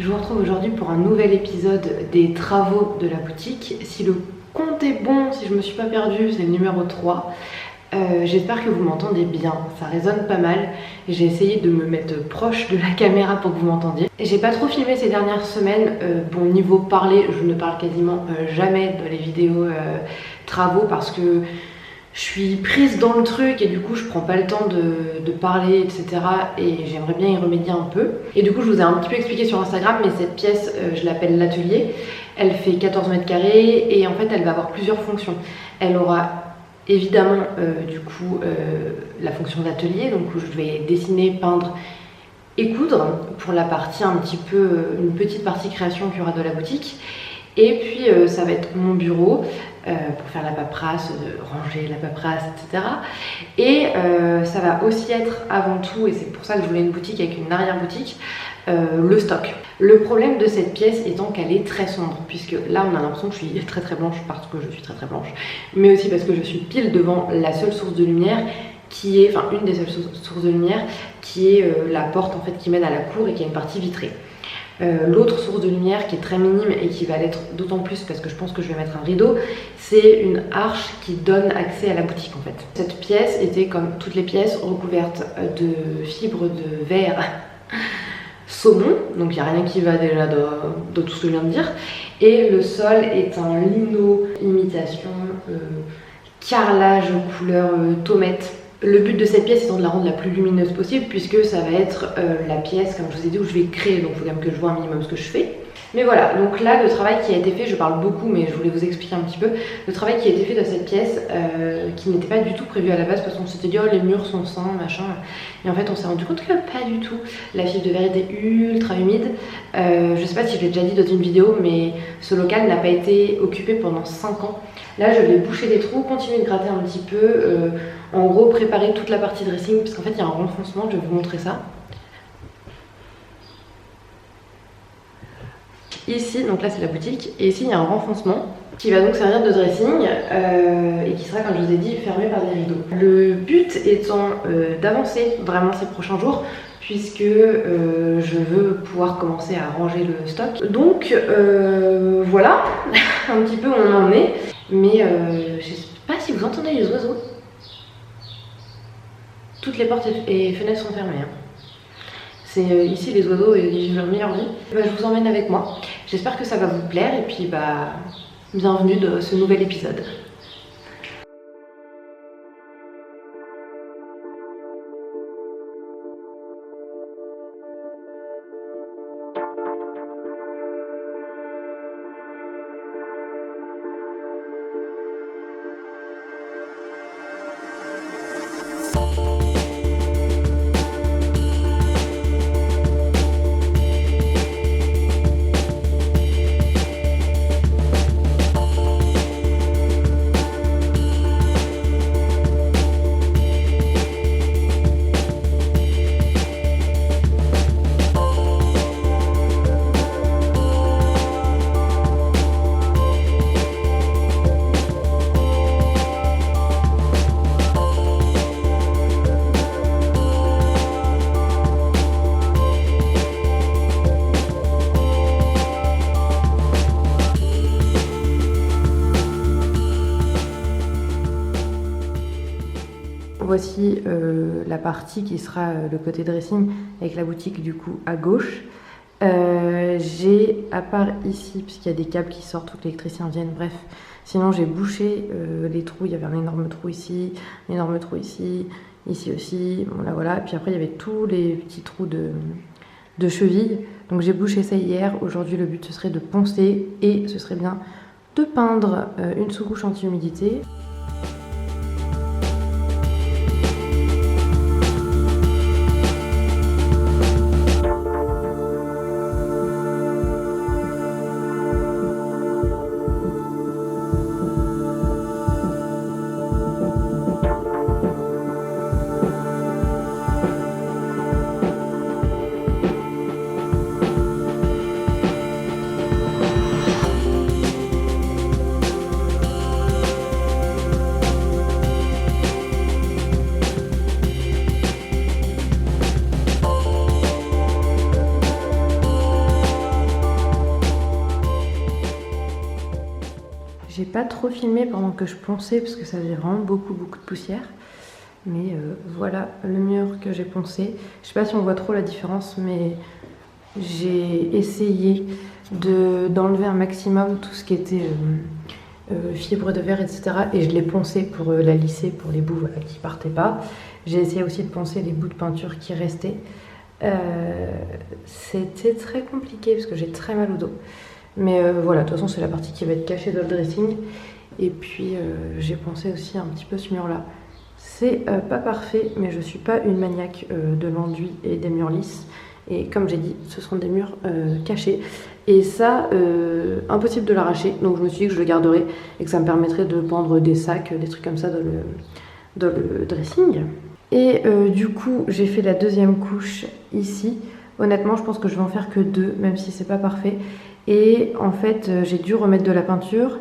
Je vous retrouve aujourd'hui pour un nouvel épisode des travaux de la boutique. Si le compte est bon, si je me suis pas perdue, c'est le numéro 3. J'espère que vous m'entendez bien, ça résonne pas mal. J'ai essayé de me mettre proche de la caméra pour que vous m'entendiez. J'ai pas trop filmé ces dernières semaines. Bon, niveau parler, je ne parle quasiment jamais dans les vidéos travaux parce que je suis prise dans le truc et du coup je prends pas le temps de parler, etc. Et j'aimerais bien y remédier un peu. Et du coup je vous ai un petit peu expliqué sur Instagram, mais cette pièce, je l'appelle l'atelier. Elle fait 14 mètres carrés et en fait elle va avoir plusieurs fonctions. Elle aura évidemment la fonction d'atelier, donc où je vais dessiner, peindre et coudre pour la partie un petit peu, une petite partie création qu'il y aura de la boutique. Et puis ça va être mon bureau pour faire la paperasse, ranger la paperasse, etc. Et ça va aussi être avant tout, et c'est pour ça que je voulais une boutique avec une arrière-boutique, le stock. Le problème de cette pièce étant qu'elle est très sombre, puisque là on a l'impression que je suis très blanche parce que je suis très blanche, mais aussi parce que je suis pile devant la seule source de lumière qui est, enfin une des seules sources de lumière qui est la porte en fait qui mène à la cour et qui a une partie vitrée. L'autre source de lumière qui est très minime et qui va l'être d'autant plus parce que je pense que je vais mettre un rideau, c'est une arche qui donne accès à la boutique en fait. Cette pièce était comme toutes les pièces recouverte de fibres de verre saumon, donc il n'y a rien qui va déjà de tout ce que je viens de dire. Et le sol est un lino imitation carrelage couleur tomate. Le but de cette pièce étant de la rendre la plus lumineuse possible puisque ça va être la pièce, comme je vous ai dit, où je vais créer, donc il faut quand même que je vois un minimum ce que je fais. Mais voilà, donc là le travail qui a été fait, je parle beaucoup mais je voulais vous expliquer un petit peu, le travail qui a été fait dans cette pièce qui n'était pas du tout prévu à la base parce qu'on s'était dit oh les murs sont sains, machin, et en fait on s'est rendu compte que pas du tout, la fibre de verre était ultra humide. Je sais pas si je l'ai déjà dit dans une vidéo mais ce local n'a pas été occupé pendant 5 ans. Là je vais boucher des trous, continuer de gratter un petit peu, en gros préparer toute la partie dressing parce qu'en fait il y a un renfoncement, je vais vous montrer ça. Ici, donc là c'est la boutique, et ici il y a un renfoncement qui va donc servir de dressing et qui sera, comme je vous ai dit, fermé par des rideaux. Le but étant d'avancer vraiment ces prochains jours puisque je veux pouvoir commencer à ranger le stock. Donc voilà un petit peu où on en est, mais je sais pas si vous entendez les oiseaux. Toutes les portes et fenêtres sont fermées. C'est ici les oiseaux ils vivent leur meilleure vie. Je vous emmène avec moi. J'espère que ça va vous plaire et puis bienvenue dans ce nouvel épisode. Voici la partie qui sera le côté dressing avec la boutique du coup à gauche. J'ai, à part ici, puisqu'il y a des câbles qui sortent, faut que l'électricien vienne, bref. Sinon j'ai bouché les trous, il y avait un énorme trou ici, un énorme trou ici, ici aussi, bon là voilà. Et puis après il y avait tous les petits trous de cheville. Donc j'ai bouché ça hier, aujourd'hui le but ce serait de poncer et ce serait bien de peindre une sous-couche anti-humidité. J'ai pas trop filmé pendant que je ponçais parce que ça faisait vraiment beaucoup de poussière. Mais voilà le mur que j'ai poncé. Je sais pas si on voit trop la différence, mais j'ai essayé d'enlever un maximum tout ce qui était fibre de verre, etc. Et je l'ai poncé pour la lisser, pour les bouts voilà, qui partaient pas. J'ai essayé aussi de poncer les bouts de peinture qui restaient. C'était très compliqué parce que j'ai très mal au dos. Mais voilà, de toute façon c'est la partie qui va être cachée dans le dressing. Et puis j'ai poncé aussi un petit peu ce mur là. C'est pas parfait, mais je suis pas une maniaque de l'enduit et des murs lisses. Et comme j'ai dit, ce seront des murs cachés. Et ça, impossible de l'arracher. Donc je me suis dit que je le garderais et que ça me permettrait de pendre des sacs, des trucs comme ça dans le dressing. Et du coup, j'ai fait la deuxième couche ici. Honnêtement, je pense que je vais en faire que 2, même si c'est pas parfait. Et en fait, j'ai dû remettre de la peinture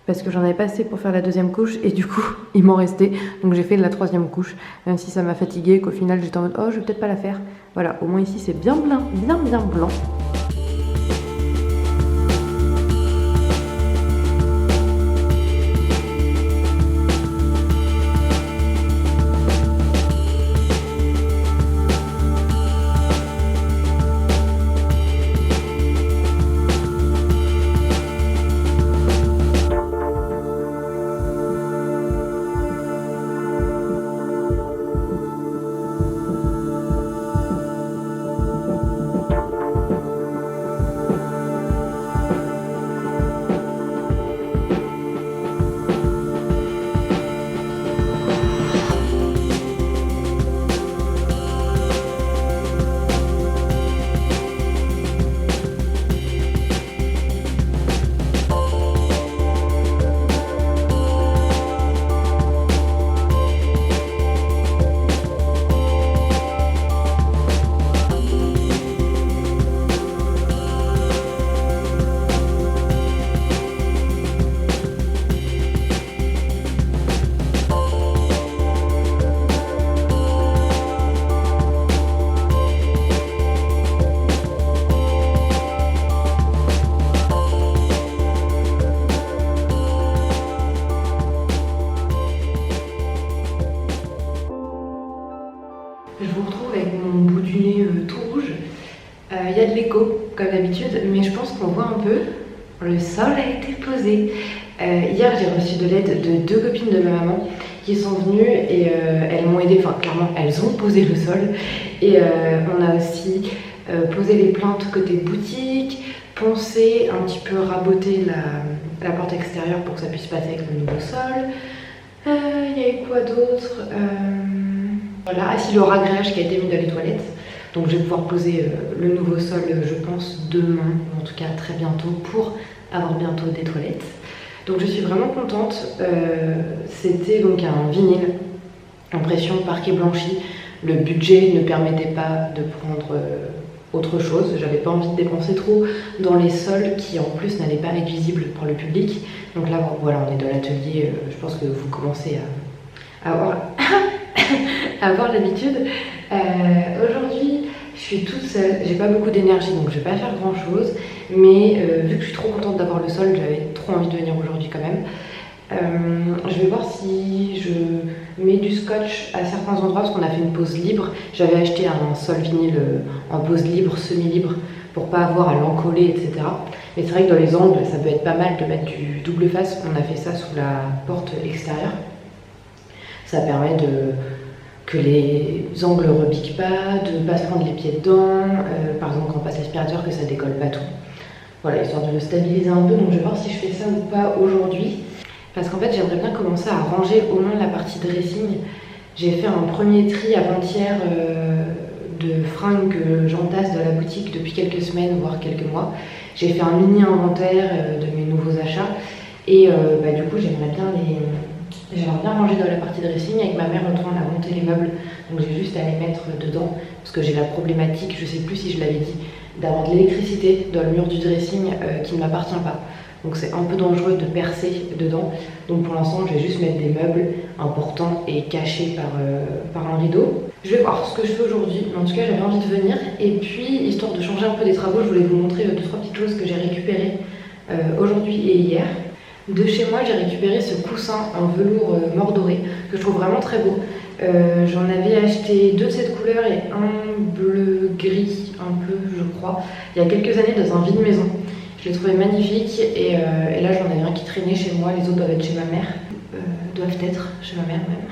parce que j'en avais pas assez pour faire la deuxième couche et du coup il m'en restait, donc j'ai fait la troisième couche, même si ça m'a fatiguée, qu'au final j'étais en mode oh je vais peut-être pas la faire. Voilà, au moins ici c'est bien blanc, bien blanc. Je vous retrouve avec mon bout du nez tout rouge. Il y a de l'écho, comme d'habitude, mais je pense qu'on voit un peu. Le sol a été posé. Hier, j'ai reçu de l'aide de 2 copines de ma maman qui sont venues et elles m'ont aidé. Enfin, clairement, elles ont posé le sol. Et on a aussi posé les plantes côté boutique, poncé, un petit peu raboté la porte extérieure pour que ça puisse passer avec le nouveau sol. Il y a eu quoi d'autre Voilà, assis le ragrège qui a été mis dans les toilettes. Donc je vais pouvoir poser le nouveau sol, je pense, demain, ou en tout cas très bientôt, pour avoir bientôt des toilettes. Donc je suis vraiment contente. C'était donc un vinyle, impression parquet blanchi. Le budget ne permettait pas de prendre autre chose. J'avais pas envie de dépenser trop dans les sols qui en plus n'allaient pas être visibles pour le public. Donc là, voilà, on est dans l'atelier. Je pense que vous commencez à avoir l'habitude. Aujourd'hui, je suis toute seule, j'ai pas beaucoup d'énergie donc je vais pas faire grand chose, mais vu que je suis trop contente d'avoir le sol, j'avais trop envie de venir aujourd'hui quand même. Je vais voir si je mets du scotch à certains endroits parce qu'on a fait une pose libre. J'avais acheté un sol vinyle en pose libre, semi-libre, pour pas avoir à l'encoller, etc. Mais c'est vrai que dans les angles, ça peut être pas mal de mettre du double face. On a fait ça sous la porte extérieure. Ça permet que les angles ne repiquent pas, de ne pas se prendre les pieds dedans, par exemple quand on passe l'aspirateur, que ça décolle pas tout. Voilà, histoire de le stabiliser un peu, donc je vais voir si je fais ça ou pas aujourd'hui. Parce qu'en fait, j'aimerais bien commencer à ranger au moins la partie dressing. J'ai fait un premier tri avant-hier de fringues que j'entasse dans la boutique depuis quelques semaines, voire quelques mois. J'ai fait un mini inventaire de mes nouveaux achats et du coup, j'aimerais bien ranger dans la partie dressing. Avec ma mère, on a monté les meubles, donc j'ai juste à les mettre dedans parce que j'ai la problématique, je sais plus si je l'avais dit, d'avoir de l'électricité dans le mur du dressing qui ne m'appartient pas. Donc c'est un peu dangereux de percer dedans. Donc pour l'instant, je vais juste mettre des meubles importants et cachés par un rideau. Je vais voir ce que je fais aujourd'hui, mais en tout cas j'avais envie de venir. Et puis, histoire de changer un peu des travaux, je voulais vous montrer 2-3 petites choses que j'ai récupérées aujourd'hui et hier. De chez moi, j'ai récupéré ce coussin en velours mordoré que je trouve vraiment très beau. J'en avais acheté 2 de cette couleur et un bleu gris un peu je crois il y a quelques années dans un vide maison. Je l'ai trouvé magnifique et là j'en avais un qui traînait chez moi, les autres doivent être chez ma mère, doivent être chez ma mère même.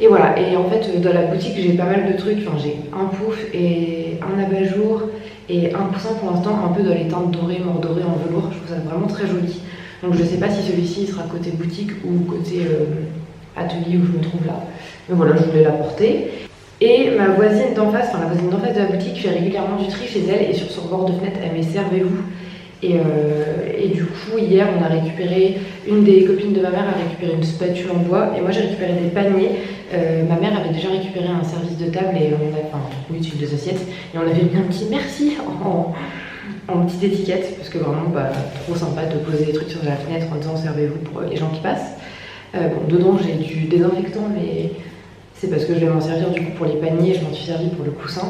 Et voilà, et en fait dans la boutique j'ai pas mal de trucs, enfin j'ai un pouf et un abat-jour et un coussin pour l'instant un peu dans les teintes dorées, mordorées en velours, je trouve ça vraiment très joli. Donc je sais pas si celui-ci sera côté boutique ou côté atelier où je me trouve là. Mais voilà, je voulais l'apporter. Et ma voisine d'en face, enfin la voisine d'en face de la boutique, fait régulièrement du tri chez elle et sur son bord de fenêtre, elle met servez-vous. Et du coup, hier, on a récupéré, une des copines de ma mère a récupéré une spatule en bois et moi j'ai récupéré des paniers. Ma mère avait déjà récupéré un service de table et on a, enfin oui, des assiettes, et on avait mis un petit merci en petite étiquette parce que vraiment trop sympa de poser des trucs sur la fenêtre en disant servez-vous pour les gens qui passent. Bon, dedans j'ai du désinfectant mais c'est parce que je vais m'en servir du coup pour les paniers, je m'en suis servi pour le coussin.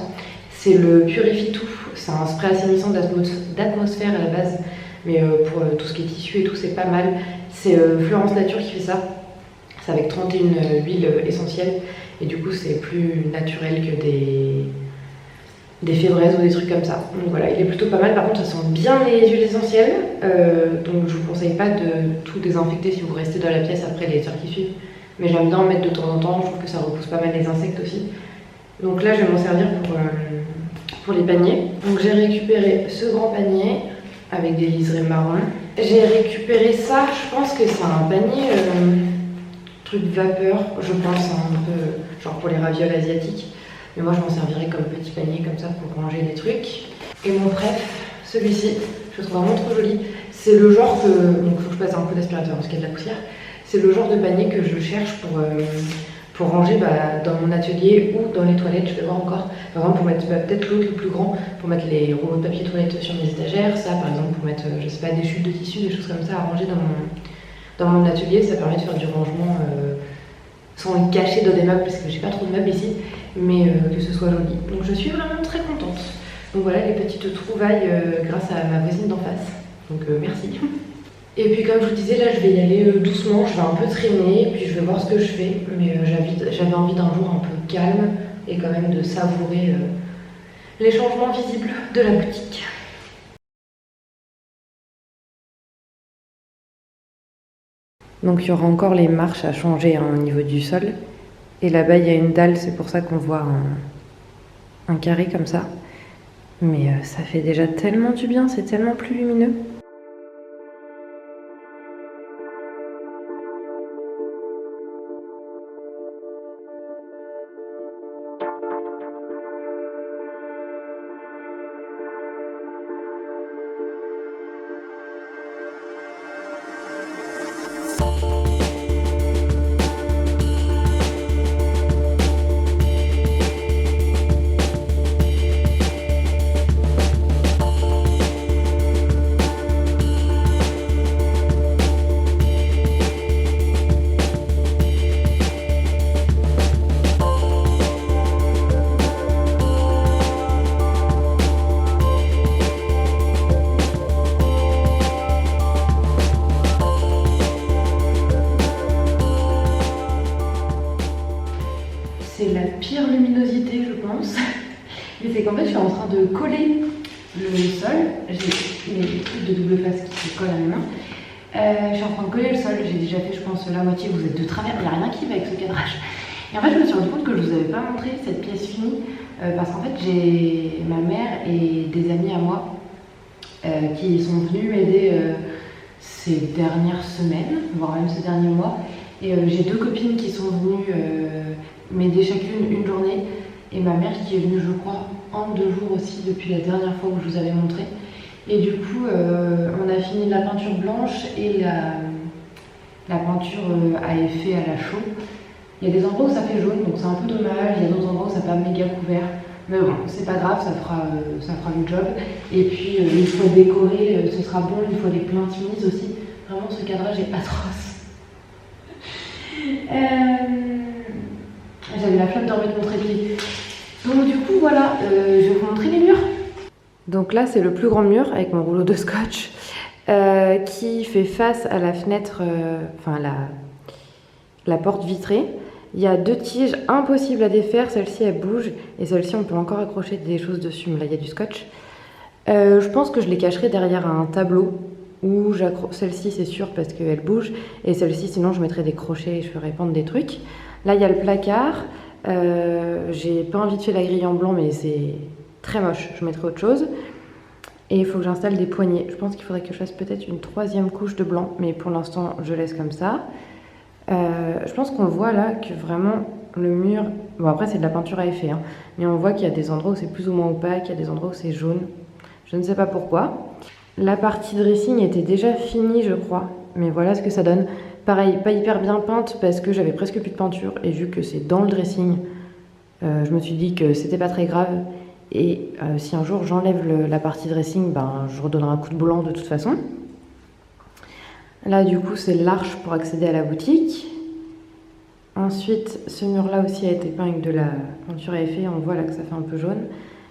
C'est le Purifie-Tout, c'est un spray assainissant d'atmosphère à la base, mais pour tout ce qui est tissu et tout c'est pas mal. C'est Florence Nature qui fait ça, c'est avec 31 huiles essentielles et du coup c'est plus naturel que des fébraises ou des trucs comme ça. Donc voilà, il est plutôt pas mal, par contre ça sent bien les huiles essentielles, donc je vous conseille pas de tout désinfecter si vous restez dans la pièce après les heures qui suivent. Mais j'aime bien en mettre de temps en temps, je trouve que ça repousse pas mal les insectes aussi. Donc là je vais m'en servir pour les paniers. Donc j'ai récupéré ce grand panier avec des liserés marrons. J'ai récupéré ça, je pense que c'est un panier truc vapeur, je pense, un peu genre pour les ravioles asiatiques. Mais moi je m'en servirai comme petit panier comme ça pour ranger des trucs. Et mon préf, celui-ci, je le trouve vraiment trop joli. C'est le genre que, donc il faut que je passe un coup d'aspirateur parce qu'il y a de la poussière. C'est le genre de panier que je cherche pour ranger dans mon atelier ou dans les toilettes, je vais voir encore. Par exemple pour mettre peut-être l'autre le plus grand, pour mettre les rouleaux de papier toilette sur mes étagères. Ça par exemple pour mettre, je sais pas, des chutes de tissu, des choses comme ça à ranger dans mon atelier. Ça permet de faire du rangement sans le cacher dans des meubles parce que j'ai pas trop de meubles ici, mais que ce soit joli. Donc je suis vraiment très contente. Donc voilà les petites trouvailles grâce à ma voisine d'en face. Donc merci. Et puis comme je vous disais, là je vais y aller doucement, je vais un peu traîner, puis je vais voir ce que je fais. Mais j'avais envie d'un jour un peu calme et quand même de savourer les changements visibles de la boutique. Donc il y aura encore les marches à changer au niveau du sol. Et là-bas il y a une dalle, c'est pour ça qu'on voit un carré comme ça. Mais ça fait déjà tellement du bien, c'est tellement plus lumineux. C'est la pire luminosité je pense. Mais c'est qu'en fait je suis en train de coller le sol. J'ai les trucs de double face qui se collent à mes mains. Je suis en train de coller le sol, j'ai déjà fait je pense la moitié, vous êtes de travers, il n'y a rien qui va avec ce cadrage. Et en fait je me suis rendu compte que je vous avais pas montré cette pièce finie parce qu'en fait j'ai ma mère et des amis à moi qui sont venus m'aider ces dernières semaines, voire même ces derniers mois. Et j'ai 2 copines qui sont venues m'aider chacune une journée. Et ma mère qui est venue, je crois, 1 ou 2 jours aussi depuis la dernière fois où je vous avais montré. Et du coup, on a fini la peinture blanche et la peinture à effet à la chaux. Il y a des endroits où ça fait jaune, donc c'est un peu dommage. Il y a d'autres endroits où ça n'a pas méga couvert. Mais bon, c'est pas grave, ça fera le job. Et puis, une fois décoré, ce sera bon. Une fois les plaintes mises aussi. Vraiment, ce cadrage est atroce. J'avais la flemme de remettre mon trépied. Donc du coup voilà, je vais vous montrer les murs. Donc là c'est le plus grand mur avec mon rouleau de scotch. qui fait face à la fenêtre, enfin la porte vitrée. Il y a 2 tiges impossibles à défaire, celle-ci elle bouge et celle-ci on peut encore accrocher des choses dessus, mais là il y a du scotch. Je pense que je les cacherai derrière un tableau où celle-ci c'est sûr parce qu'elle bouge et celle-ci sinon je mettrai des crochets et je ferai pendre des trucs. Là il y a le placard, j'ai pas envie de faire la grille en blanc mais c'est très moche, je mettrai autre chose. Et il faut que j'installe des poignées. Je pense qu'il faudrait que je fasse peut-être une 3e couche de blanc, mais pour l'instant je laisse comme ça. Je pense qu'on voit là que vraiment le mur, bon après c'est de la peinture à effet, hein, mais on voit qu'il y a des endroits où c'est plus ou moins opaque, il y a des endroits où c'est jaune, je ne sais pas pourquoi. La partie dressing était déjà finie je crois, mais voilà ce que ça donne. Pareil, pas hyper bien peinte parce que j'avais presque plus de peinture et vu que c'est dans le dressing, je me suis dit que c'était pas très grave et si un jour j'enlève la partie dressing, ben, je redonnerai un coup de blanc de toute façon. Là, du coup, c'est l'arche pour accéder à la boutique. Ensuite, ce mur-là aussi a été peint avec de la peinture à effet. On voit là que ça fait un peu jaune.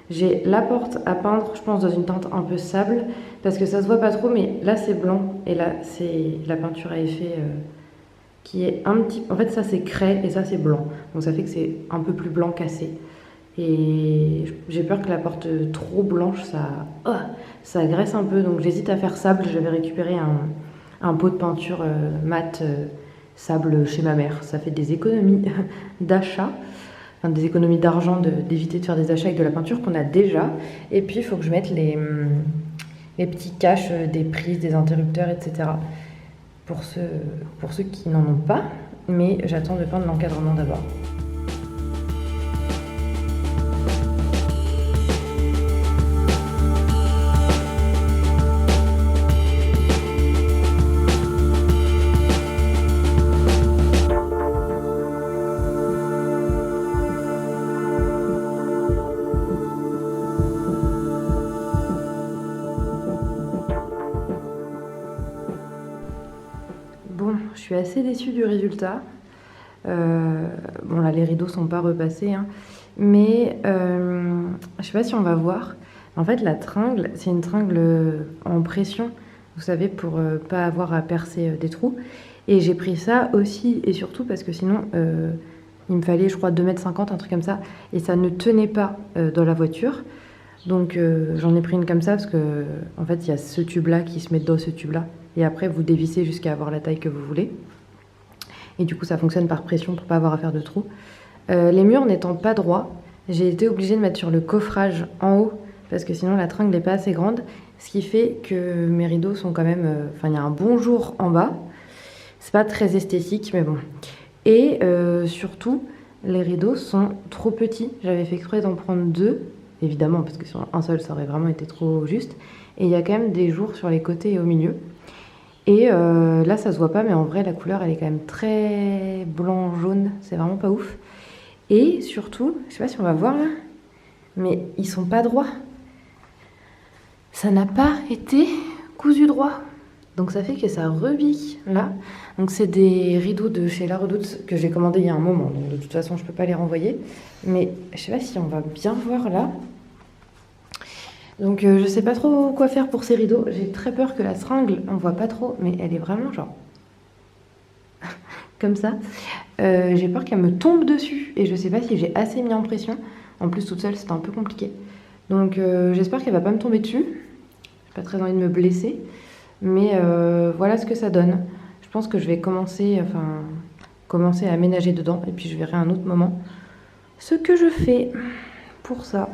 J'ai la porte à peindre, je pense, dans une teinte un peu sable, parce que ça se voit pas trop, mais là, c'est blanc. Et là, c'est la peinture à effet qui est un petit... En fait, ça, c'est craie et ça, c'est blanc. Donc, ça fait que c'est un peu plus blanc cassé. Et j'ai peur que la porte trop blanche, ça agresse un peu. Donc, j'hésite à faire sable. J'avais récupéré un pot de peinture mat sable chez ma mère. Ça fait des économies d'achat, enfin des économies d'argent d'éviter de faire des achats avec de la peinture qu'on a déjà. Et puis il faut que je mette les petits caches des prises, des interrupteurs, etc. Pour ceux qui n'en ont pas. Mais j'attends de peindre l'encadrement d'abord. Bon, je suis assez déçue du résultat. Bon là les rideaux sont pas repassés, hein, mais je sais pas si on va voir. En fait la tringle, c'est une tringle en pression, vous savez, pour pas avoir à percer des trous. Et j'ai pris ça aussi et surtout parce que sinon il me fallait je crois 2,50 m, un truc comme ça, et ça ne tenait pas dans la voiture. Donc j'en ai pris une comme ça parce que en fait il y a ce tube là qui se met dans ce tube là. Et après vous dévissez jusqu'à avoir la taille que vous voulez. Et du coup ça fonctionne par pression pour pas avoir à faire de trous. Les murs n'étant pas droits, j'ai été obligée de mettre sur le coffrage en haut parce que sinon la tringle n'est pas assez grande. Ce qui fait que mes rideaux sont quand même... Enfin il y a un bon jour en bas. C'est pas très esthétique mais bon. Et surtout les rideaux sont trop petits. J'avais fait exprès d'en prendre 2. Évidemment parce que sur un seul ça aurait vraiment été trop juste. Et il y a quand même des jours sur les côtés et au milieu. Et là ça se voit pas mais en vrai la couleur elle est quand même très blanc jaune, c'est vraiment pas ouf. Et surtout, je sais pas si on va voir là, mais ils sont pas droits. Ça n'a pas été cousu droit. Donc ça fait que ça rebique là. Donc c'est des rideaux de chez La Redoute que j'ai commandé il y a un moment. Donc de toute façon je peux pas les renvoyer. Mais je sais pas si on va bien voir là. Donc je sais pas trop quoi faire pour ces rideaux. J'ai très peur que la tringle, on voit pas trop, mais elle est vraiment genre comme ça. J'ai peur qu'elle me tombe dessus et je sais pas si j'ai assez mis en pression. En plus toute seule c'est un peu compliqué. Donc j'espère qu'elle va pas me tomber dessus. J'ai pas très envie de me blesser. Mais voilà ce que ça donne. Je pense que je vais commencer à aménager dedans et puis je verrai à un autre moment ce que je fais pour ça.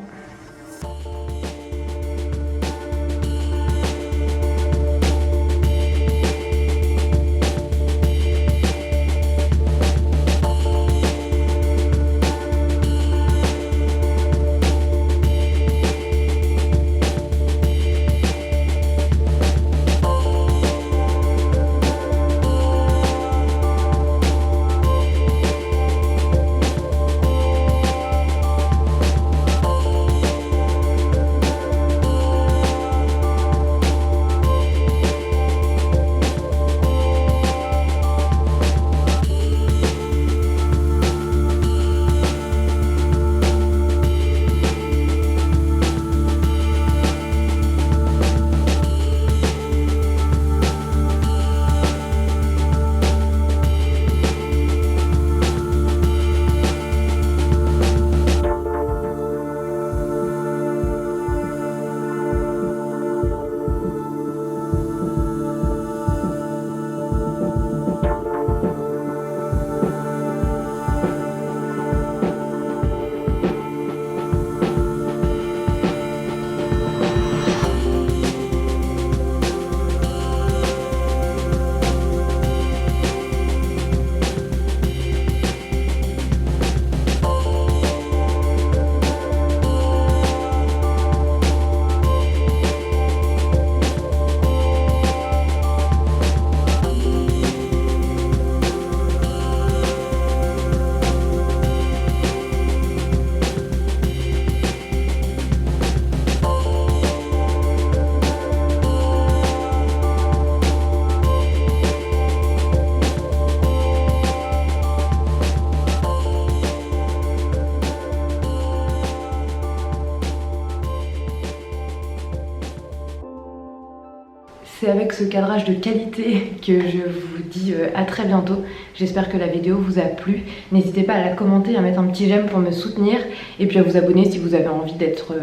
c'est avec ce cadrage de qualité que je vous dis à très bientôt. J'espère que la vidéo vous a plu. N'hésitez pas à la commenter, à mettre un petit j'aime pour me soutenir et puis à vous abonner si vous avez envie d'être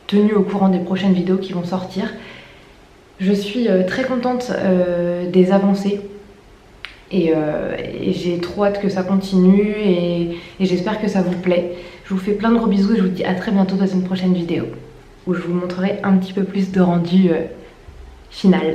tenu au courant des prochaines vidéos qui vont sortir. Je suis très contente des avancées et j'ai trop hâte que ça continue et j'espère que ça vous plaît. Je vous fais plein de gros bisous et je vous dis à très bientôt dans une prochaine vidéo où je vous montrerai un petit peu plus de rendu final.